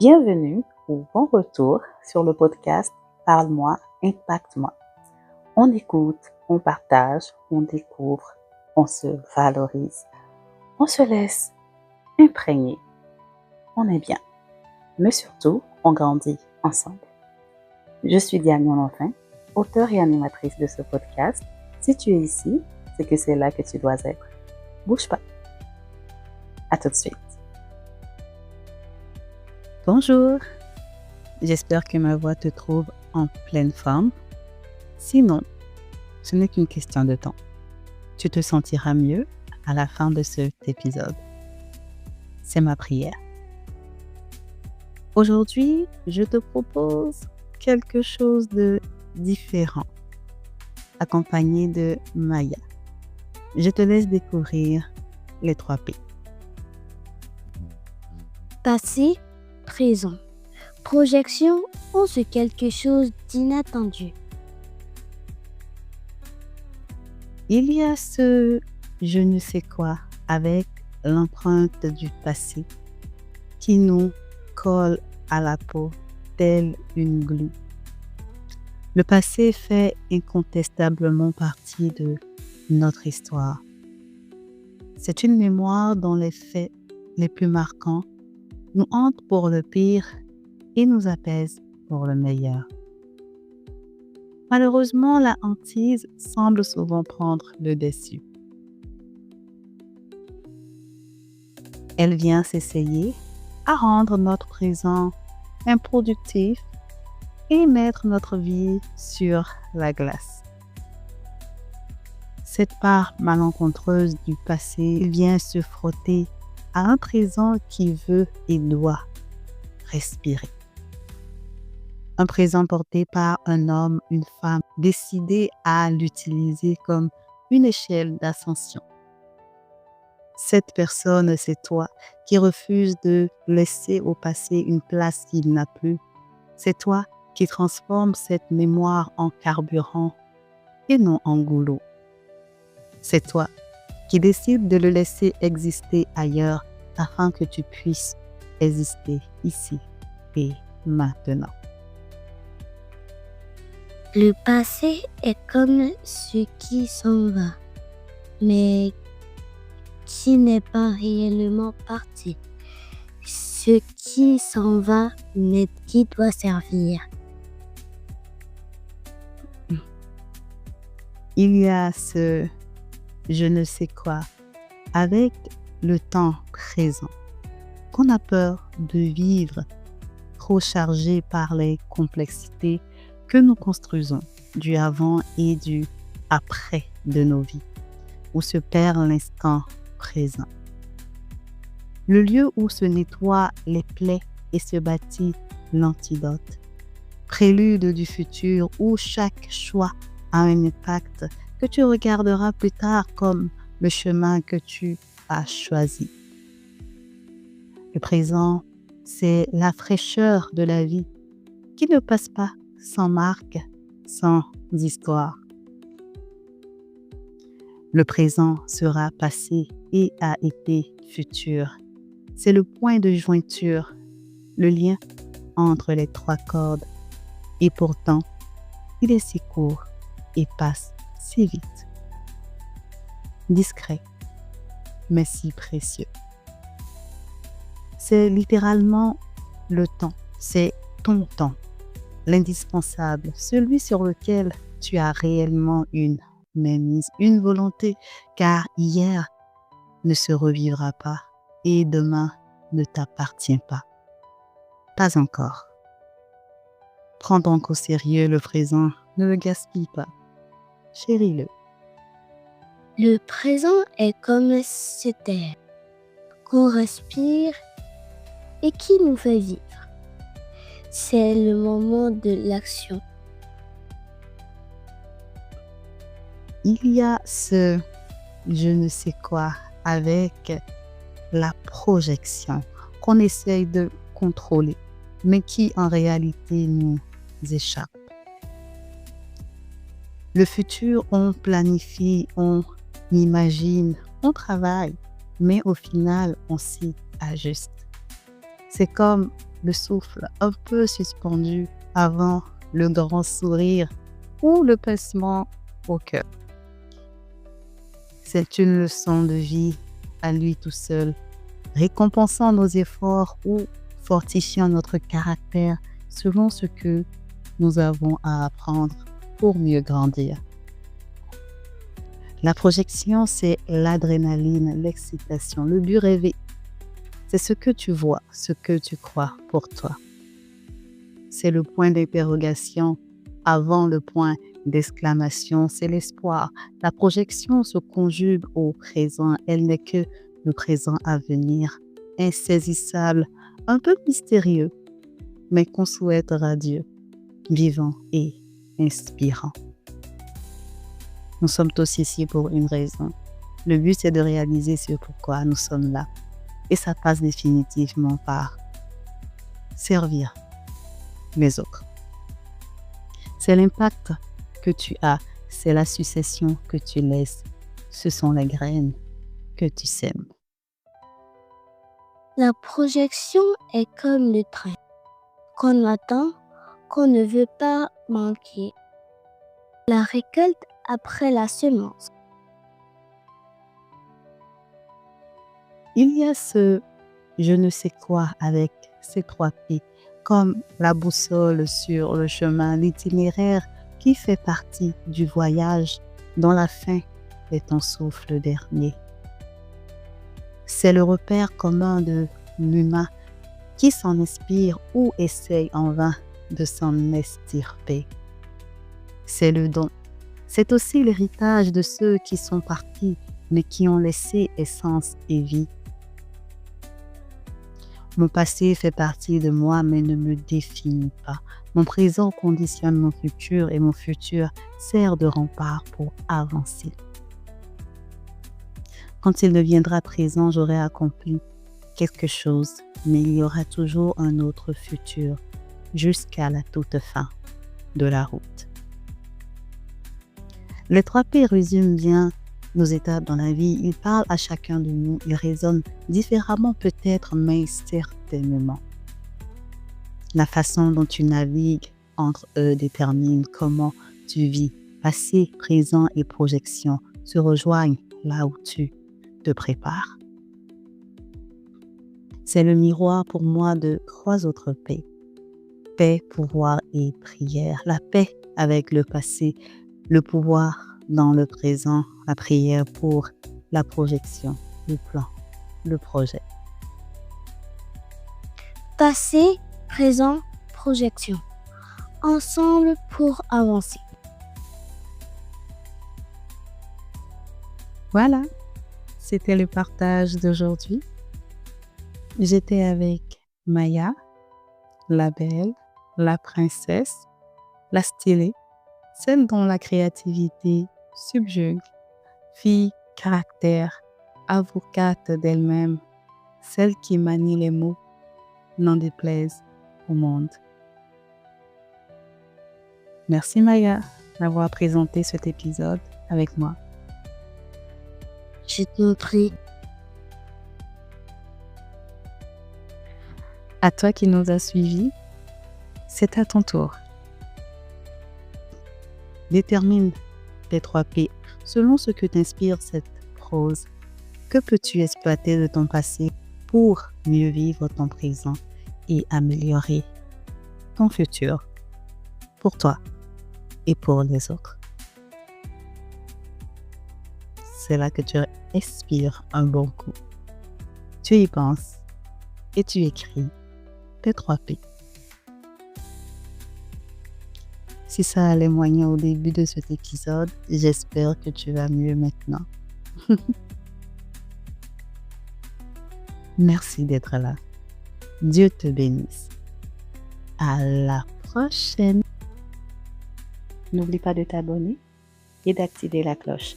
Bienvenue ou bon retour sur le podcast Parle-moi, impacte-moi. On écoute, on partage, on découvre, on se valorise, on se laisse imprégner. On est bien, mais surtout, on grandit ensemble. Je suis Diane Enfin, auteure et animatrice de ce podcast. Si tu es ici, c'est que c'est là que tu dois être. Bouge pas. À tout de suite. Bonjour, j'espère que ma voix te trouve en pleine forme. Sinon, ce n'est qu'une question de temps. Tu te sentiras mieux à la fin de cet épisode. C'est ma prière. Aujourd'hui, je te propose quelque chose de différent, accompagné de Maya. Je te laisse découvrir les 3 P. Passé, présent. Projection ou sur quelque chose d'inattendu. Il y a ce je ne sais quoi avec l'empreinte du passé qui nous colle à la peau telle une glu. Le passé fait incontestablement partie de notre histoire. C'est une mémoire dont les faits les plus marquants nous hantent pour le pire et nous apaisent pour le meilleur. Malheureusement, la hantise semble souvent prendre le dessus. Elle vient s'essayer à rendre notre présent improductif et mettre notre vie sur la glace. Cette part malencontreuse du passé vient se frotter à un présent qui veut et doit respirer. Un présent porté par un homme, une femme, décidé à l'utiliser comme une échelle d'ascension. Cette personne, c'est toi qui refuses de laisser au passé une place qu'il n'a plus. C'est toi qui transforme cette mémoire en carburant et non en goulot. C'est toi qui décide de le laisser exister ailleurs afin que tu puisses exister ici et maintenant. Le passé est comme ce qui s'en va, mais qui n'est pas réellement parti. Ce qui s'en va, mais qui doit servir. Il y a ce je ne sais quoi avec le temps présent qu'on a peur de vivre, trop chargé par les complexités que nous construisons du avant et du après de nos vies, où se perd l'instant présent. Le lieu où se nettoient les plaies et se bâtit l'antidote, prélude du futur où chaque choix a un impact que tu regarderas plus tard comme le chemin que tu as choisi. Le présent, c'est la fraîcheur de la vie qui ne passe pas sans marque, sans histoire. Le présent sera passé et a été futur. C'est le point de jointure, le lien entre les 3 cordes. Et pourtant, il est si court et passe si vite. Discret, mais si précieux. C'est littéralement le temps, c'est ton temps, l'indispensable, celui sur lequel tu as réellement une mainmise, une volonté, car hier ne se revivra pas et demain ne t'appartient pas. Pas encore. Prends donc au sérieux le présent, ne le gaspille pas. Chéris-le. Le présent est comme cet air qu'on respire et qui nous fait vivre. C'est le moment de l'action. Il y a ce je ne sais quoi avec la projection qu'on essaye de contrôler, mais qui en réalité nous échappe. Le futur, on planifie, on imagine, on travaille, mais au final, on s'y ajuste. C'est comme le souffle un peu suspendu avant le grand sourire ou le pincement au cœur. C'est une leçon de vie à lui tout seul, récompensant nos efforts ou fortifiant notre caractère selon ce que nous avons à apprendre pour mieux grandir. La projection, c'est l'adrénaline, l'excitation, le but rêvé. C'est ce que tu vois, ce que tu crois pour toi. C'est le point d'interrogation avant le point d'exclamation, c'est l'espoir. La projection se conjugue au présent, elle n'est que le présent à venir, insaisissable, un peu mystérieux, mais qu'on souhaite radieux, vivant et inspirant. Nous sommes tous ici pour une raison. Le but, c'est de réaliser ce pourquoi nous sommes là. Et ça passe définitivement par servir les autres. C'est l'impact que tu as, c'est la succession que tu laisses. Ce sont les graines que tu sèmes. La projection est comme le train qu'on attend, qu'on ne veut pas manquer. La récolte après la semence. Il y a ce je ne sais quoi avec ces 3 P, comme la boussole sur le chemin, l'itinéraire qui fait partie du voyage dont la fin est ton souffle dernier. C'est le repère commun de l'humain qui s'en inspire ou essaye en vain de s'en extirper. C'est le don. C'est aussi l'héritage de ceux qui sont partis mais qui ont laissé essence et vie. Mon passé fait partie de moi mais ne me définit pas. Mon présent conditionne mon futur et mon futur sert de rempart pour avancer. Quand il deviendra présent, j'aurai accompli quelque chose, mais il y aura toujours un autre futur jusqu'à la toute fin de la route. Les 3 P résument bien nos étapes dans la vie. Ils parlent à chacun de nous. Ils résonnent différemment peut-être, mais certainement. La façon dont tu navigues entre eux détermine comment tu vis. Passé, présent et projection se rejoignent là où tu te prépares. C'est le miroir pour moi de 3 autres P. Paix, pouvoir et prière. La paix avec le passé, le pouvoir dans le présent, la prière pour la projection, le plan, le projet. Passé, présent, projection. Ensemble pour avancer. Voilà, c'était le partage d'aujourd'hui. J'étais avec Maya, la belle, la princesse, la stylée, celle dont la créativité subjugue, fille, caractère, avocate d'elle-même, celle qui manie les mots, n'en déplaise au monde. Merci Maya d'avoir présenté cet épisode avec moi. Je t'en prie. À toi qui nous as suivis, c'est à ton tour. Détermine tes 3 P selon ce que t'inspire cette prose. Que peux-tu exploiter de ton passé pour mieux vivre ton présent et améliorer ton futur pour toi et pour les autres? C'est là que tu expires un bon coup. Tu y penses et tu écris tes 3 P. Si ça allait moyen au début de cet épisode, j'espère que tu vas mieux maintenant. Merci d'être là. Dieu te bénisse. À la prochaine. N'oublie pas de t'abonner et d'activer la cloche.